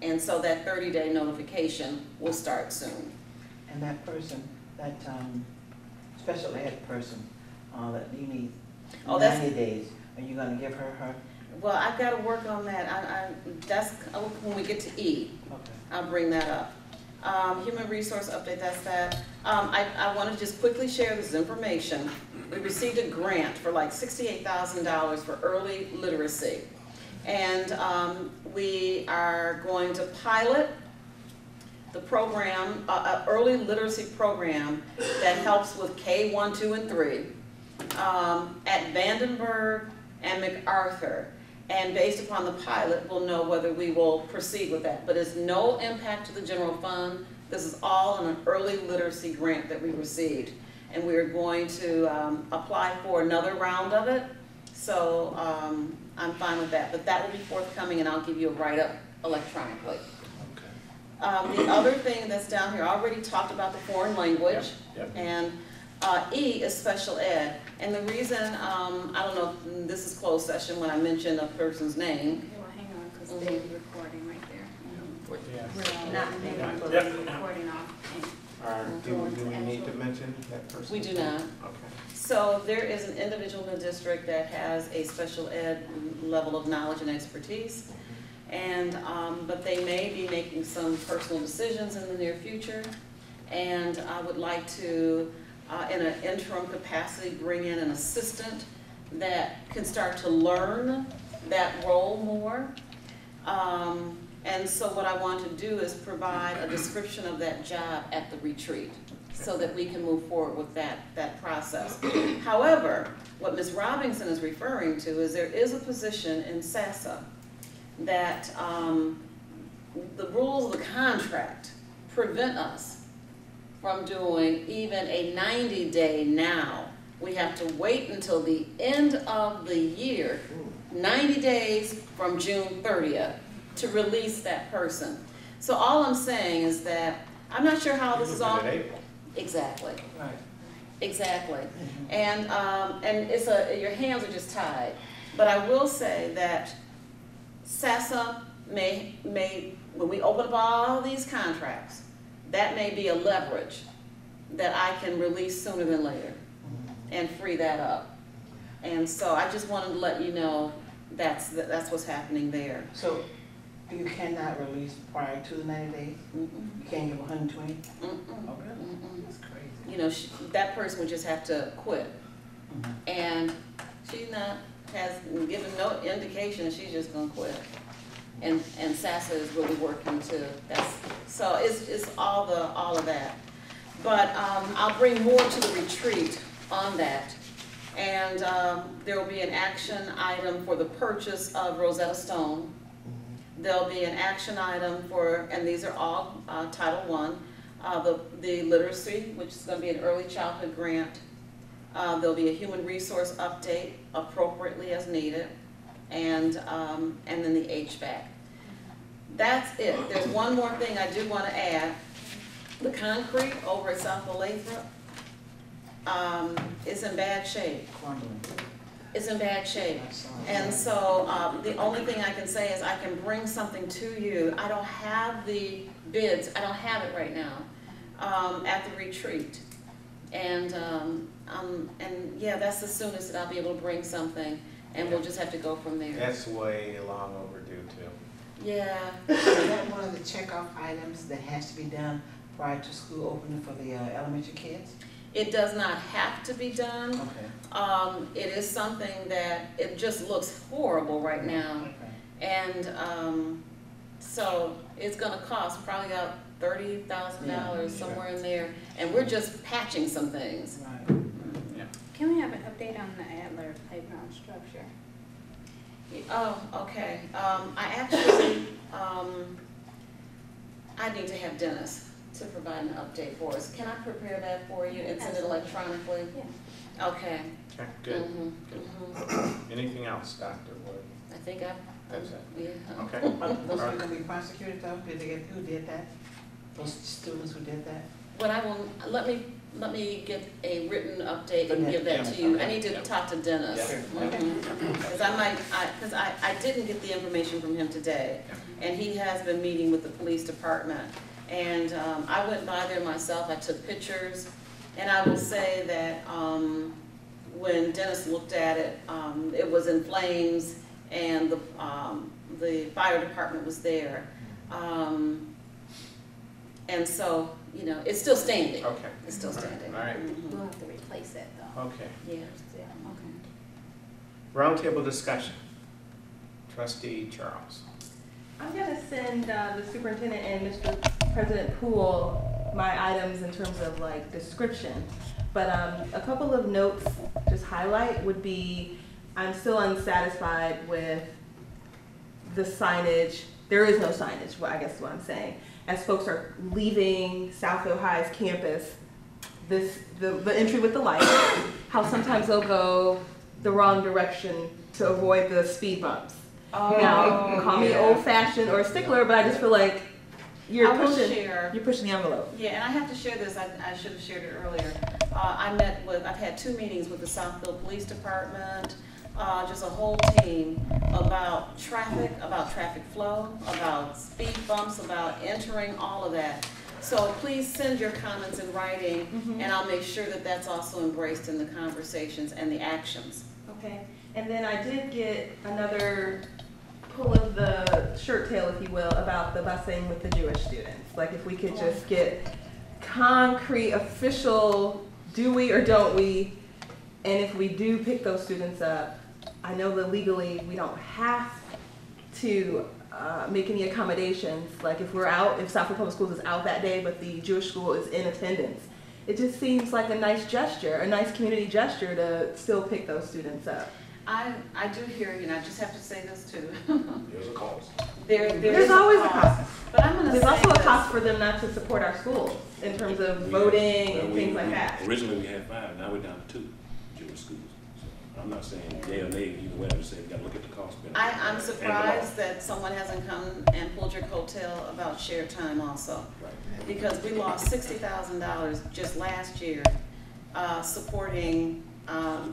And so that 30-day notification will start soon. And that person, that special ed person, that you need Oh, that's- 90 days, are you gonna give her? Well, I've got to work on that. That's when we get to E. Okay. I'll bring that up. Human resource update, that's that. I want to just quickly share this information. We received a grant for like $68,000 for early literacy. And we are going to pilot the program, early literacy program that helps with K1, 2, and 3 at Vandenberg and MacArthur. And based upon the pilot, we'll know whether we will proceed with that. But it's no impact to the general fund. This is all in an early literacy grant that we received. And we're going to apply for another round of it. So I'm fine with that. But that will be forthcoming, and I'll give you a write-up electronically. The other thing that's down here, I already talked about the foreign language. Yep. And E is special ed. And the reason, I don't know if this is closed session when I mention a person's name. Okay, well, hang on, because they're recording right there. Yeah. We're not, they're Yeah. going Yep. to be recording off. Do we need to mention that person? We do not. Okay. So there is an individual in the district that has a special ed level of knowledge and expertise. And, but they may be making some personal decisions in the near future. And I would like to, in an interim capacity, bring in an assistant that can start to learn that role more. And so what I want to do is provide a description of that job at the retreat so that we can move forward with that process. However, what Ms. Robinson is referring to is there is a position in SASA that the rules of the contract prevent us from doing even a 90-day now. We have to wait until the end of the year, 90 days from June 30th, to release that person. So all I'm saying is that, I'm not sure how this is all. Exactly, Right. exactly. And it's your hands are just tied. But I will say that SASA may, when we open up all these contracts, that may be a leverage that I can release sooner than later and free that up. And so I just wanted to let you know that's what's happening there. So you cannot release prior to the 90 days? You can't give 120? Oh, really? That's crazy. You know, that person would just have to quit. And she's not, has given no indication that she's just gonna quit. And SASA is really working to, so it's all of that. But I'll bring more to the retreat on that. And there will be an action item for the purchase of Rosetta Stone. There'll be an action item for, and these are all Title I, the literacy, which is going to be an early childhood grant. There'll be a human resource update appropriately as needed. and then the HVAC. That's it. There's one more thing I do want to add. The concrete over at South Lathrop is in bad shape. Crumbling. It's in bad shape. I saw it. And so the only thing I can say is I can bring something to you. I don't have the bids, I don't have it right now, at the retreat. And yeah, that's the soonest that I'll be able to bring something, and we'll just have to go from there. That's way long overdue too. Yeah, Is that one of the checkoff items that has to be done prior to school opening for the elementary kids? it does not have to be done. Okay. It is something that, it just looks horrible right now. Okay. And so it's gonna cost probably about $30,000, Yeah. somewhere in there. And we're just patching some things. Right. Can we have an update on the Adler playground structure? Oh, okay. I actually, I need to have Dennis to provide an update for us. Can I prepare that for you and send it electronically? Yeah. Okay. Okay, good. Mhm, Good. mhm. Anything else, Dr. Wood? I think That's it. yeah. Okay. Are those All people right. gonna be prosecuted though? Who did that? Those students who did that? But I will, let me get a written update and give that to Yeah, you. I okay. need to Yeah. talk to Dennis. Yeah. Because I didn't get the information from him today. And he has been meeting with the police department. And I went by there myself, I took pictures. And I will say that when Dennis looked at it, it was in flames and the fire department was there. And so, you know, it's still standing. Okay. It's still standing. All right. Mhm. We'll have to replace it though. Okay. Yeah. Yeah, okay. Roundtable discussion. Trustee Charles. I'm gonna send the superintendent and Mr. President Poole my items in terms of like description. But a couple of notes, just highlight, would be, I'm still unsatisfied with the signage. There is no signage, I guess is what I'm saying. As folks are leaving Southfield High's campus, the entry with the light, how sometimes they'll go the wrong direction to avoid the speed bumps. Now, call me old-fashioned or a stickler, but I just feel like you're I will pushing share. the envelope. Yeah, and I have to share this, I should have shared it earlier. I've had 2 meetings with the Southfield Police Department, just a whole team about traffic flow, about speed bumps, about entering, all of that. So please send your comments in writing, and I'll make sure that that's also embraced in the conversations and the actions. Okay, and then I did get another pull of the shirt tail, if you will, about the busing with the Jewish students. Like if we could just get concrete, official, do we or don't we? And if we do pick those students up, I know that legally we don't have to make any accommodations. Like if we're out, if Southfield Public Schools is out that day, but the Jewish school is in attendance, it just seems like a nice gesture, a nice community gesture to still pick those students up. I do hear you, and I just have to say this too. There's a cost. There's always a cost. But I'm gonna say There's also a this. cost for them not to support our schools in terms of voting and things like that. Originally, we had 5, now we're down to 2 Jewish schools. So I'm not saying yea or nay, either way, I'm just saying we gotta look at the cost benefit. I'm and the law. surprised that someone hasn't come and pulled your coattail about shared time also. Right. Because we lost $60,000 just last year supporting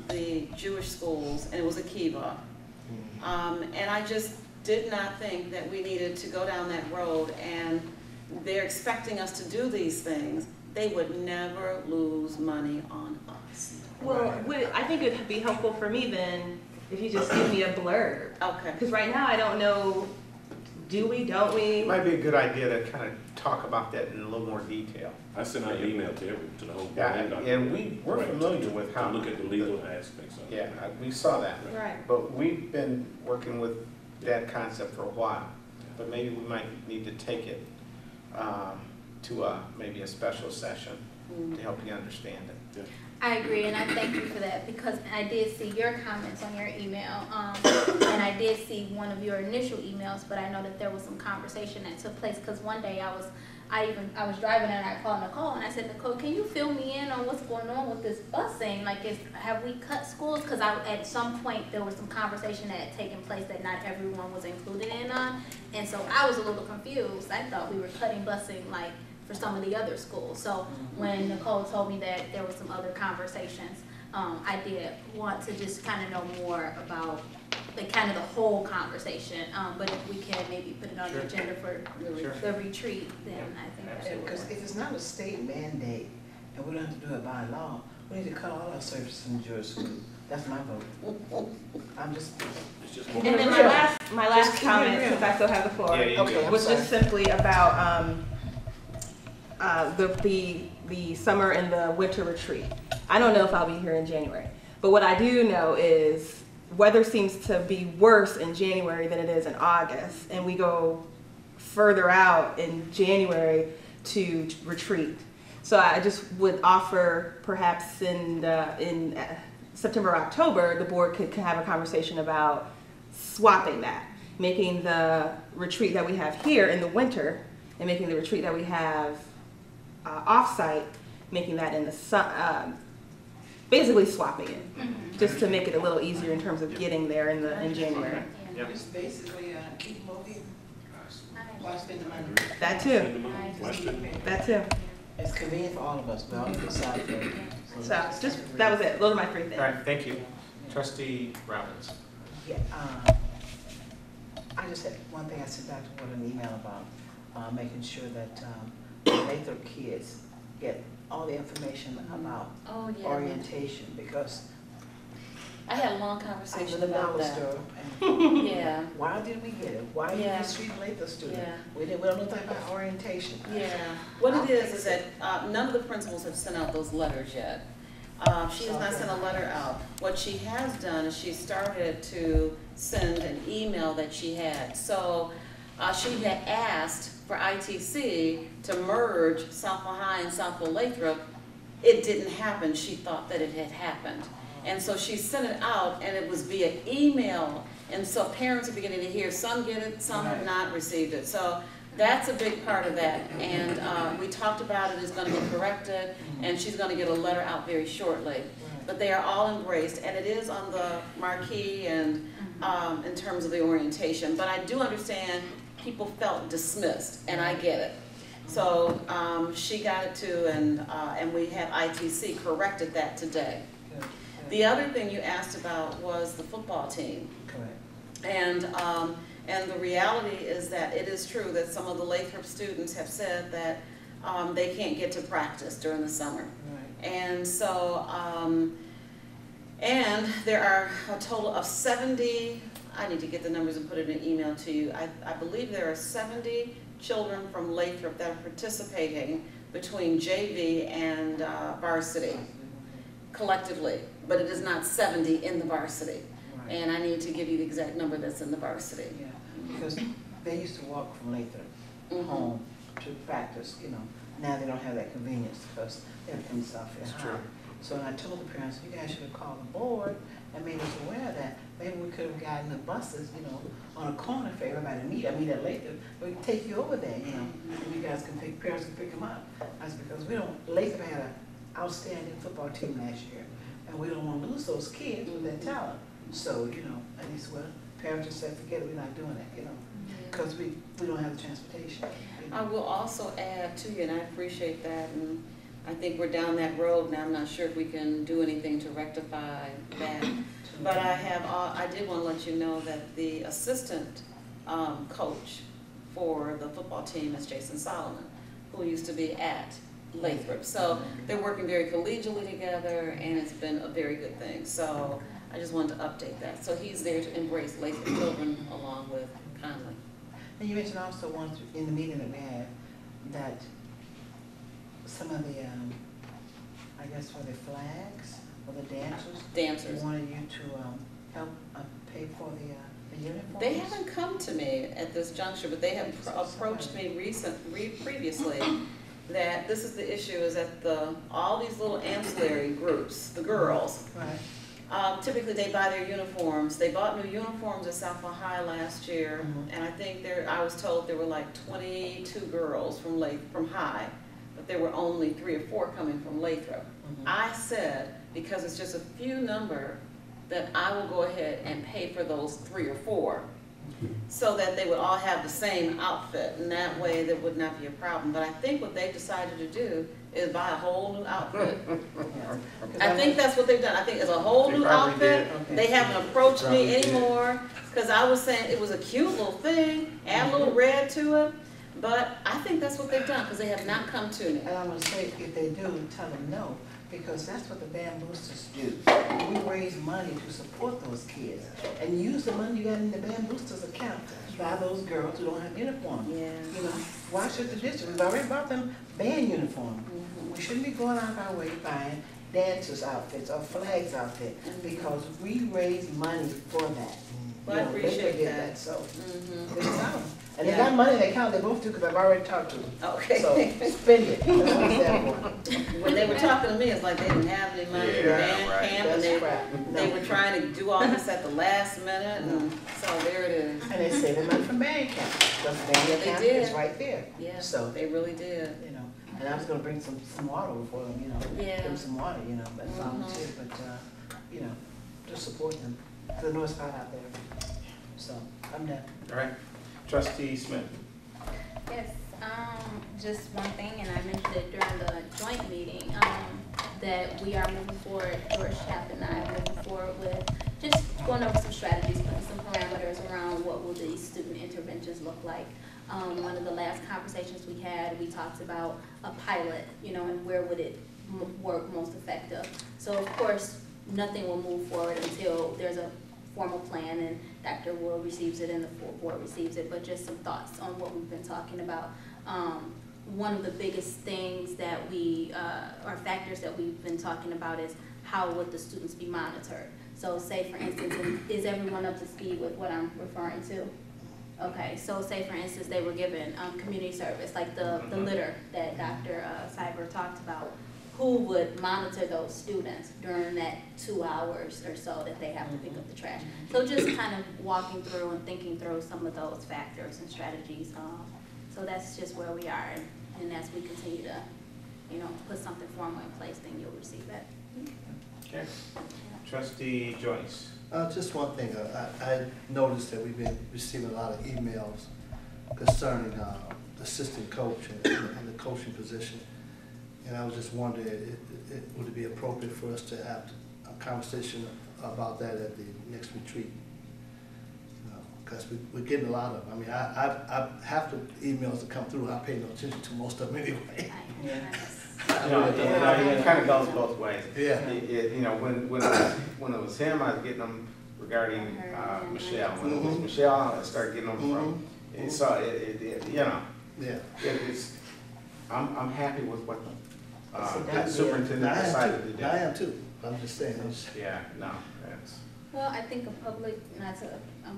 the Jewish schools, and it was a kiva. And I just did not think that we needed to go down that road, and they're expecting us to do these things. They would never lose money on us. Well, I think it'd be helpful for me then if you just give me a blurb. Okay. Because right now I don't know, do we, don't we? It might be a good idea to kind of talk about that in a little more detail. I sent out an email to the whole board. Yeah, Dr. and we're Right, familiar to- with to how. look at the legal aspects of it. Yeah, we saw that. Right. But we've been working with that concept for a while. But maybe we might need to take it to maybe a special session to help you understand it. I agree, and I thank you for that, because I did see your comments on your email, and I did see one of your initial emails, but I know that there was some conversation that took place, because one day I was driving and I called Nicole and I said, Nicole, can you fill me in on what's going on with this busing? Like, have we cut schools? Because at some point there was some conversation that had taken place that not everyone was included in on, and so I was a little confused. I thought we were cutting busing like for some of the other schools. So when Nicole told me that there were some other conversations, I did want to just kind of know more about like kind of the whole conversation, but if we can maybe put it on the agenda for the retreat, then I think that would Because work. if it's not a state mandate, and we don't have to do it by law, we need to cut all our services in Georgia school. That's my vote. I'm just, It's just And then my last keep it comment, real. since I still have the floor, Yeah, you do. Okay, I'm was sorry. just simply about the summer and the winter retreat. I don't know if I'll be here in January, but what I do know is weather seems to be worse in January than it is in August, and we go further out in January to retreat. So I just would offer perhaps in September, October, the board could have a conversation about swapping that, making the retreat that we have here in the winter and making the retreat that we have off-site, making that in the summer, basically swapping it, just to make it a little easier in terms of getting there in January. Yep. it's basically, keep them over here. Why spend the money? That too, Spend the money. Why spend it? that too. It's convenient for all of us, we all decide for it. So just, that was it, those are my three All things. right, thank you. Trustee Robbins. Yeah, I just had one thing I sent out to Wood an email about, making sure that, the Lathrop kids get all the information about Oh, yeah. orientation, because I had a long I was conversation in the about dollar that. store, and Yeah, why did we get it? Why did Yeah. we treat Lathrop student? yeah. We don't know nothing about orientation. Yeah, what it is that none of the principals have sent out those letters yet. She has not sent a letter out. What she has done is she started to send an email that she had. So she had asked for ITC to merge Southfield High and Southfield Lathrop. It didn't happen. She thought that it had happened. And so she sent it out, and it was via email. And so parents are beginning to hear, some get it, some have not received it. So that's a big part of that. And we talked about it, it's gonna be corrected, and she's gonna get a letter out very shortly. But they are all embraced, and it is on the marquee and in terms of the orientation. But I do understand people felt dismissed, and I get it. So she got it too, and we have ITC corrected that today. Good, good. The other thing you asked about was the football team. Correct. And the reality is that it is true that some of the Lathrop students have said that they can't get to practice during the summer. Right. And so, and there are a total of 70, I need to get the numbers and put it in an email to you. I believe there are 70 children from Lathrop that are participating between JV and varsity collectively, but it is not 70 in the varsity. Right. And I need to give you the exact number that's in the varsity. Yeah, because they used to walk from Lathrop Mhm. home to practice, you know. Now they don't have that convenience because they're in Southfield That's High. true. So when I told the parents, you guys should have called the board and made us aware that maybe we could have gotten the buses, you know, on a corner for everybody to meet. I mean, at Lathrop, we can take you over there, you know, and you guys can pick, parents can pick them up. That's because we don't, Lathrop had an outstanding football team last year, and we don't want to lose those kids with that talent. So, you know, at least, well, parents just said, forget it, we're not doing it, you know, because we don't have the transportation. You I know. will also add to you, and I appreciate that, and I think we're down that road now. I'm not sure if we can do anything to rectify that. But I did want to let you know that the assistant coach for the football team is Jason Solomon, who used to be at Lathrop. So they're working very collegially together, and it's been a very good thing. So I just wanted to update that. So he's there to embrace Lathrop children along with Conley. And you mentioned also once in the meeting that we had, that some of the, I guess for the flags or the dancers, they Dancers. wanted you to help pay for the uniforms? They haven't come to me at this juncture, but they have approached me previously that this is the issue, is that all these little ancillary groups, the girls, Right. Typically, they buy their uniforms. They bought new uniforms at Southfield High last year, and I think I was told there were like 22 girls from High, but there were only 3 or 4 coming from Lathrop. I said, because it's just a few number, that I will go ahead and pay for those 3 or 4, so that they would all have the same outfit, and that way there would not be a problem. But I think what they decided to do is buy a whole new outfit. I think that's what they've done. I think it's a whole They new probably outfit. did. They haven't approached Probably me did. anymore, because I was saying it was a cute little thing, add a little red to it. But I think that's what they've done, because they have not come to me. And I'm gonna say, if they do, tell them no, because that's what the Band Boosters do. We raise money to support those kids, and use the money you got in the Band Boosters account to buy those girls who don't have uniforms. Yeah. You know, why should the district, we've already bought them band uniform. We shouldn't be going out of our way buying dancers' outfits or flags outfit, because we raise money for that. Well, I You know, they appreciate forget that. So, Mhm. just tell them. And they Yeah. got money in their account, they both do, because I've already talked to them. Okay. So, spend it. That's what it's there for. When they were talking to me, it's like they didn't have any money in Yeah, band right. camp, and That's crap. they were trying to do all this at the last minute, and so there it is. And they saved their money from band camp, because band Yeah, they camp did. is right there. Yeah, So, they really did. you know, and I was gonna bring some water for them, you know, Yeah. give them some water, you know, but volunteer, but, you know, just support them. The North Side out there. So, I'm done. All right. Trustee Smith. Yes, just one thing, and I mentioned it during the joint meeting, that we are moving forward, George Chap and I are moving forward with just going over some strategies, putting some parameters around what will these student interventions look like. One of the last conversations we had, we talked about a pilot, you know, and where would it work most effective. So of course, nothing will move forward until there's a formal plan and Dr. Wood receives it and the full board receives it, but just some thoughts on what we've been talking about. One of the biggest things that or factors that we've been talking about is how would the students be monitored. So say for instance, is everyone up to speed with what I'm referring to? Okay, so say for instance, they were given community service, like the litter that Dr. Cyber talked about. Who would monitor those students during that 2 hours or so that they have to pick up the trash? So just kind of walking through and thinking through some of those factors and strategies. So that's just where we are, and as we continue to, you know, put something formal in place, then you'll receive it. Okay. Trustee Joyce. Just one thing, I noticed that we've been receiving a lot of emails concerning assistant coach and the coaching position. And I was just wondering, would it be appropriate for us to have a conversation about that at the next retreat? Because we're getting a lot of, I mean, I have the emails that come through, I pay no attention to most of them anyway. It kind of goes both ways. Yeah. You know, when it was him, I was getting them regarding Michelle. When it was Michelle, I started getting them from. So you know, Yeah. it's. I'm happy with what So that that- superintendent decided to do. I am too, I'm just saying, it's, Yeah, no, that's. Well, I think a public, I'm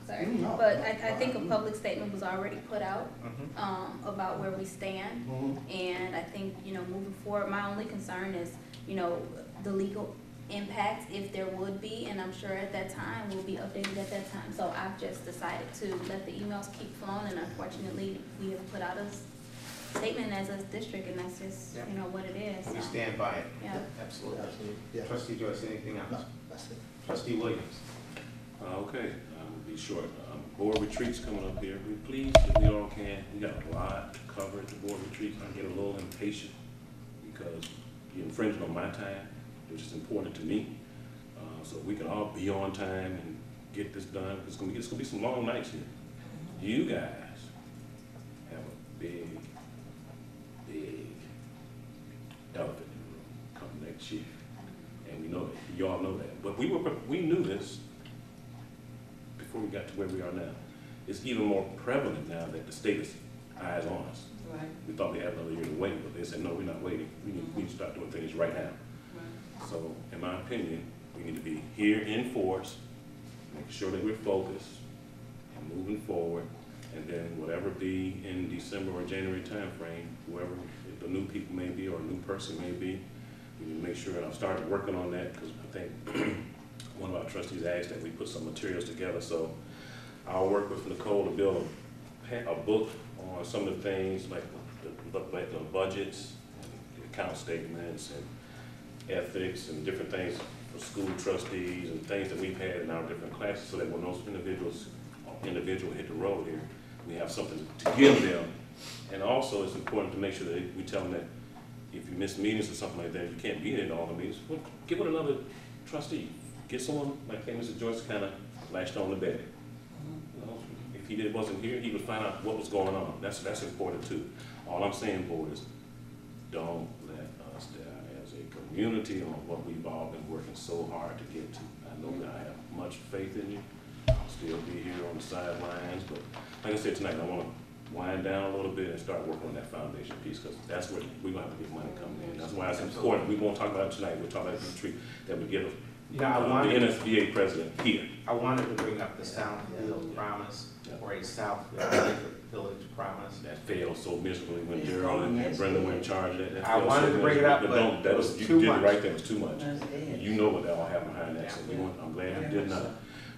sorry, No, but no, I think a public statement was already put out Mhm. about where we stand. And I think, you know, moving forward, my only concern is, you know, the legal impact, if there would be, and I'm sure at that time, will be updated at that time. So I've just decided to let the emails keep flowing, and unfortunately, we have put out a statement as a district, and that's just, Yeah. you know, what it is. We so. stand by it. Yeah. Absolutely. absolutely, yeah. Trustee Joyce, anything No, else? that's it. Trustee Williams. Okay, be short. Board retreats coming up here. We're pleased that we all can. We got a lot to cover at the board retreats. I get a little impatient because you're infringing on my time, which is important to me. So we can all be on time and get this done. It's gonna be some long nights here. You guys have a big elephant in the room come next year, and we know that. You all know that. But we knew this before we got to where we are now. It's even more prevalent now that the state is eyes on us. Right. We thought we had another year to wait, but they said, no, we're not waiting. We need to start doing things right now. So, in my opinion, we need to be here in force, making sure that we're focused and moving forward, and then whatever be in December or January timeframe, whoever if the new people may be or a new person may be, we need to make sure, and I've started working on that because I think one of our trustees asked that we put some materials together, so I'll work with Nicole to build a book on some of the things like the budgets, and account statements, and ethics, and different things for school trustees, and things that we've had in our different classes, so that when those individuals hit the road here, we have something to give them. And also, it's important to make sure that we tell them that if you miss meetings or something like that, you can't be in all the meetings, well, get with another trustee. Get someone, like Mr. Joyce kind of lashed on the bed. You know, if he wasn't here, he would find out what was going on. That's important too. All I'm saying, board, is don't let us down as a community on what we've all been working so hard to get to. I know that I have much faith in you. I'll still be here on the sidelines, but like I said tonight, I want to wind down a little bit and start working on that foundation piece, because that's where we're going to have to get money coming in. That's why it's important. We won't talk about it tonight. We'll talk about it in the retreat, that we give the NSBA president here. I wanted to bring up the Southfield Promise, or a Southfield Village Promise. That failed so miserably when Daryl and Brenda were in charge of that. I wanted to bring it up, but that was too you much. did it right there. It was too much. You know what all happened behind that. So I'm glad you did not.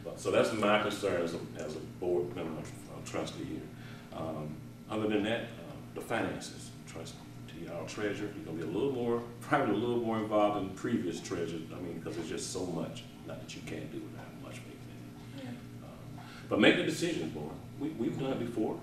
But, so that's my concern as a board member, trustee here. Other than that, the finances, trustee, our treasurer, you're gonna be probably a little more involved than previous treasurers. I mean, because there's just so much. Not that you can't do without much faith in it. But make the decisions, board. We've done it before.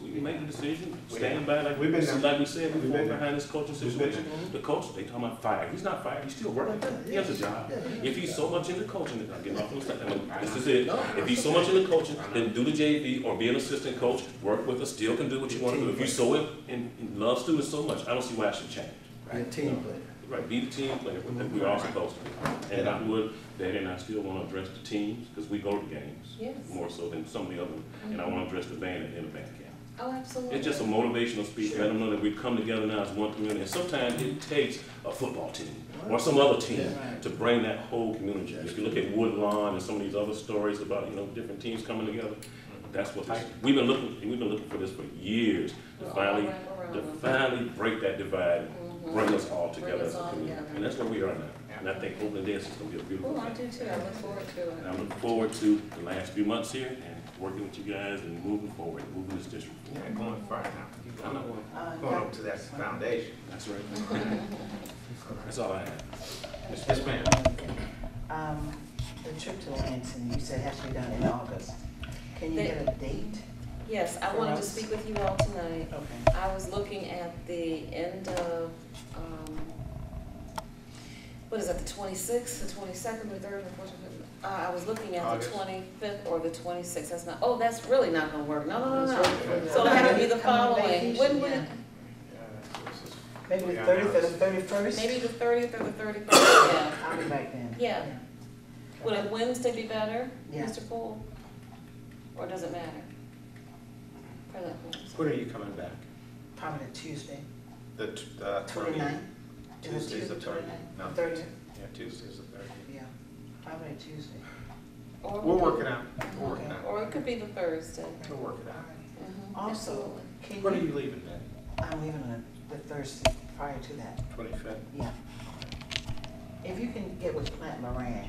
We can make the decision, stand by like we said before behind this coaching situation. The coach, they talking about fired. He's not fired. He's still working. He has a job. If he's so much into coaching, I'm getting off on the this is it. If he's so much into coaching, then do the JV or be an assistant coach. Work with us. Still can do what you want to do. If you so in love students so much, I don't see why it should change. Be a team player. Right, be the team player that we're all supposed to be. And I would, Daddy and I still want to address the teams, because we go to games. Yes. More so than some of the other, and I want to address the band in the band camp. Oh, absolutely. It's just a motivational speech, let them know that we come together now as one community. And sometimes it takes a football team or some other team to bring that whole community. If you look at Woodlawn and some of these other stories about, different teams coming together, that's what we've been looking for this for years, to finally break that divide and bring us all together as a community. And that's where we are now. And I think opening day is going to be a beautiful thing. I do too. I look forward to it. And I look forward to the last few months here and working with you guys and moving forward, moving this district forward. Yeah, going far now. I'm going up to that foundation. That's right. That's all I have. Yes, ma'am. The trip to Lansing, you said has to be done in August. Can you get a date? Yes, I wanted to speak with you all tonight. Okay. I was looking at the end of, what is that, the 26th, the 22nd, the 3rd, or 4th? I was looking at August. the 25th or the 26th. That's not, oh, that's really not gonna work. No. So it'll have to be the following. Wouldn't we? Maybe the 30th or the 31st? Maybe the 30th or the 31st, yeah. I'll be back then. Yeah. Would a Wednesday be better, Yeah. Mr. Poole? Or does it matter? President Poole. When are you coming back? Probably the Tuesday, The 29th. Tuesday's the 30th. No, 30th? Yeah, Tuesday's the 30th. Yeah, probably Tuesday. Or We'll we work could- it out. We'll work it out. Or it could be the Thursday. We'll work it out. Mhm, Also, absolutely. can When are you, you leaving then? I'm leaving on the Thursday prior to that, 25th? yeah. If you can get with Plant Moran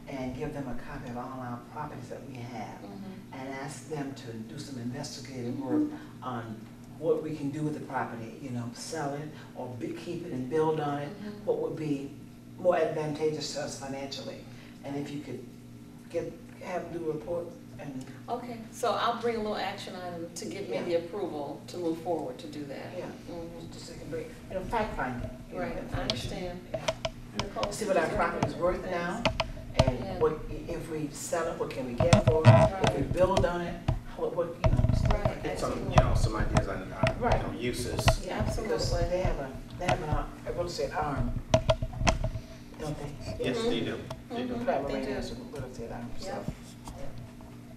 and give them a copy of all our properties that we have, Mhm. and ask them to do some investigative work on what we can do with the property, sell it or keep it and build on it, Mhm. what would be more advantageous to us financially. And if you could have do a report and, Okay, so I'll bring a little action item to give me Yeah. the approval to move forward to do that. yeah, Mhm. just so you can bring, fact finding. Right, I understand. Yeah. See what our property is worth now, Yeah. and what, if we sell it, what can we get for it? If we build on it, what, Right, Get some, absolutely. some ideas on, Right. uses. Yeah, Because absolutely. they have a real estate arm, don't they? Yes, they do. They do. Mhm. Plant They Moran do. has a real estate arm, so. Yeah.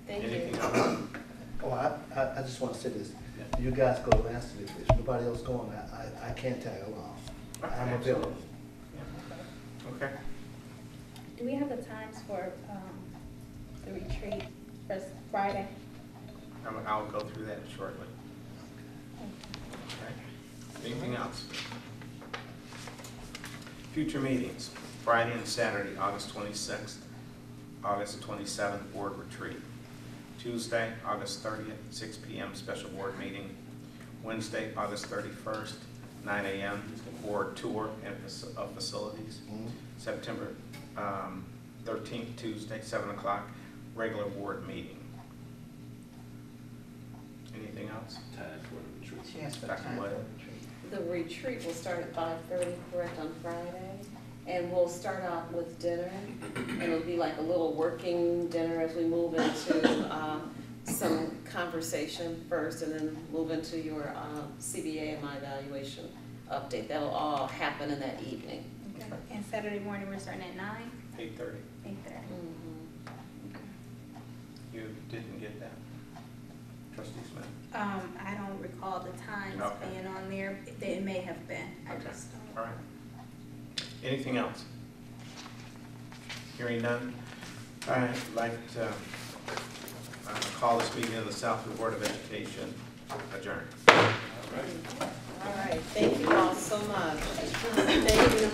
Thank Anything you. else? Oh, I just want to say this. You guys go to Lansing, if nobody else going, I can't tag along. I'm available. Okay. Do we have the times for, the retreat for Friday? I'll go through that shortly. Okay. Anything else? Future meetings, Friday and Saturday, August 26th, August 27th, board retreat. Tuesday, August 30th, 6 p.m., special board meeting. Wednesday, August 31st, 9 a.m., board tour of facilities. September 13th, Tuesday, 7 o'clock, regular board meeting. Anything else? Time for the retreat. She asked for Dr. time for Wood. retreat. The retreat will start at 5:30, correct, on Friday? And we'll start out with dinner, and it'll be like a little working dinner as we move into some conversation first, and then move into your CBA and my evaluation update. That'll all happen in that evening. Okay. And Saturday morning, we're starting at 9, 8:30. 8:30. You didn't get that? Trustee Smith? I don't recall the times Okay. being on there. It may have been. I Okay. just don't. All right. Anything else? Hearing none, I'd like to call this meeting of the Southfield Board of Education adjourned. All right, thank you all so much. Thank you.